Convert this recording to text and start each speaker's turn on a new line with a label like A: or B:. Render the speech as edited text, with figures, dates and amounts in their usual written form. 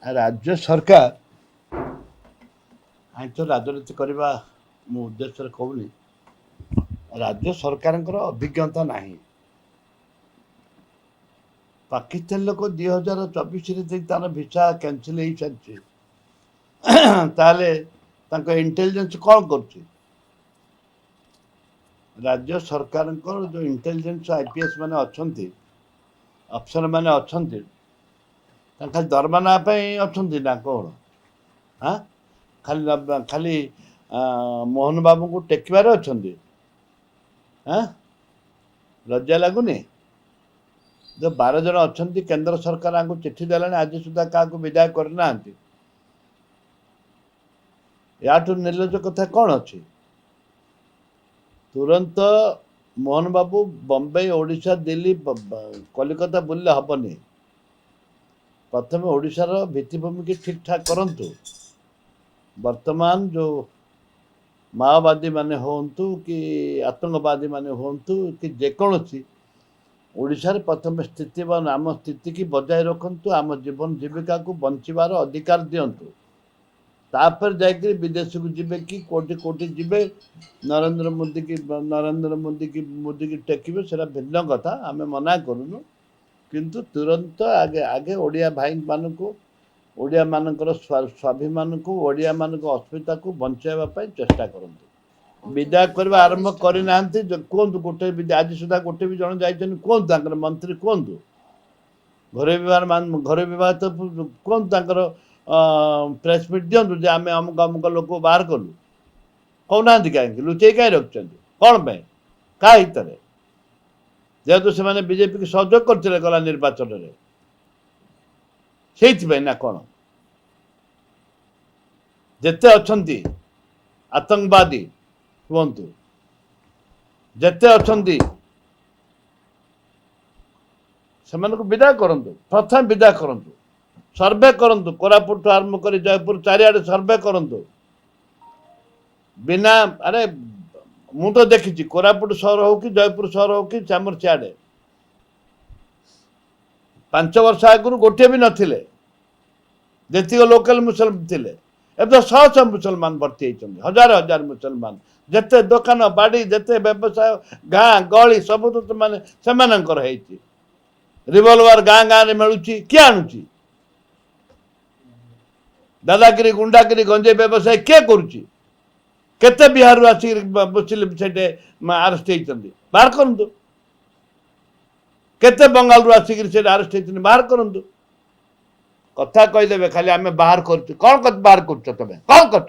A: राज्य सरकार आईन राजनीति करने मो उद्देश्य कहूनी राज्य सरकार अभिज्ञता नहीं पाकिस्तान लोक 2024 तार भिसा कैंसिल हो सारी इंटेलिजेंस कौन कर राज्य सरकार जो इंटेलिजेंस आईपीएस माने अच्छा अफसर माने अच्छा खाली दरमा ना अच्छा कौन हाँ खाली खाली मोहन बाबू को टेकबार अच्छा हाँ लज्जा लगुनि जो 12 जन अच्छा केंद्र सरकार को चिट्ठी देला आज सुधा क्या विदाय करना याठू निर्लज कथा कौन अच्छी तुरंत मोहन बाबू बम्बई ओडिशा दिल्ली कलिकता बुलले हेनी प्रथम ओडिशार भित्तिभूमि की ठीक ठाक करंतु वर्तमान जो माओवादी माने होंतु कि आतंकवादी माने होंतु कि जेकोसी ओडिशार प्रथम स्थिति व आम स्थिति की बजाय रखंतु आम जीवन जीविका को बंचार अधिकार दिंतु तापर जाकर विदेश को जीवे कि कोटि कोटि जीवे नरेंद्र मोदी की टेकिबे सेटा भिन्न कथा आमे मना करूनु किंतु तुरंत आगे आगे ओडिया भाई मान को ओडिया मानकर स्वाभिमान को ओडिया मान अस्मिता को बचाइबा पई चेष्टा करंतु विदा करबा आरंभ करि नांती कोंतु गोटे आज सुधा गोटे भी जण जाइछन कोंतु तांकर मंत्री कोंतु घर विभाग तो कोंतु तांकर प्रेस मीट दिंतु जे आम अमुक अमुक लोक बाहर कलु कहना कहीं लुचे कहीं रखिंट कौन पे क्या हित जेहेतु से बीजेपी की सहयोग करते गला निर्वाचन में से ना कौन जेते अच्छा आतंकवादी कहतु जेते अच्छा से विदा करूँ प्रथम विदा करूँ सर्वे करंतु कोरापुट आरंभ कर जयपुर चारिआडे सर्वे करंतु बिना अरे मु तो देखी कोरापुट सहर हो कि जयपुर सहर हो कि चामर सियाड़े 5 वर्ष आगु गोटे भी नथिले जेतिक लोकल मुसलमान थिले अब तो शह मुसलमान भर्ती होती हजार हजार मुसलमान जेते दुकान बाड़ी जेते व्यवसाय गाँ गली सब तो माने सेमानंकर हेची रिवॉल्वर गाँ गाँ रे मिलुची किए आणुची दादागिरी गुंडागिरी गंजे व्यवसाय किए करुच्ची केते बिहार आसिक मुस्लिम से आरेस्ट होती बाहर करूँ केते बंगाल आसिक आरेस्ट होती बाहर करूँ कथा कहीदेवे खाली आम बाहर कर कौन बाहर कर कौन कर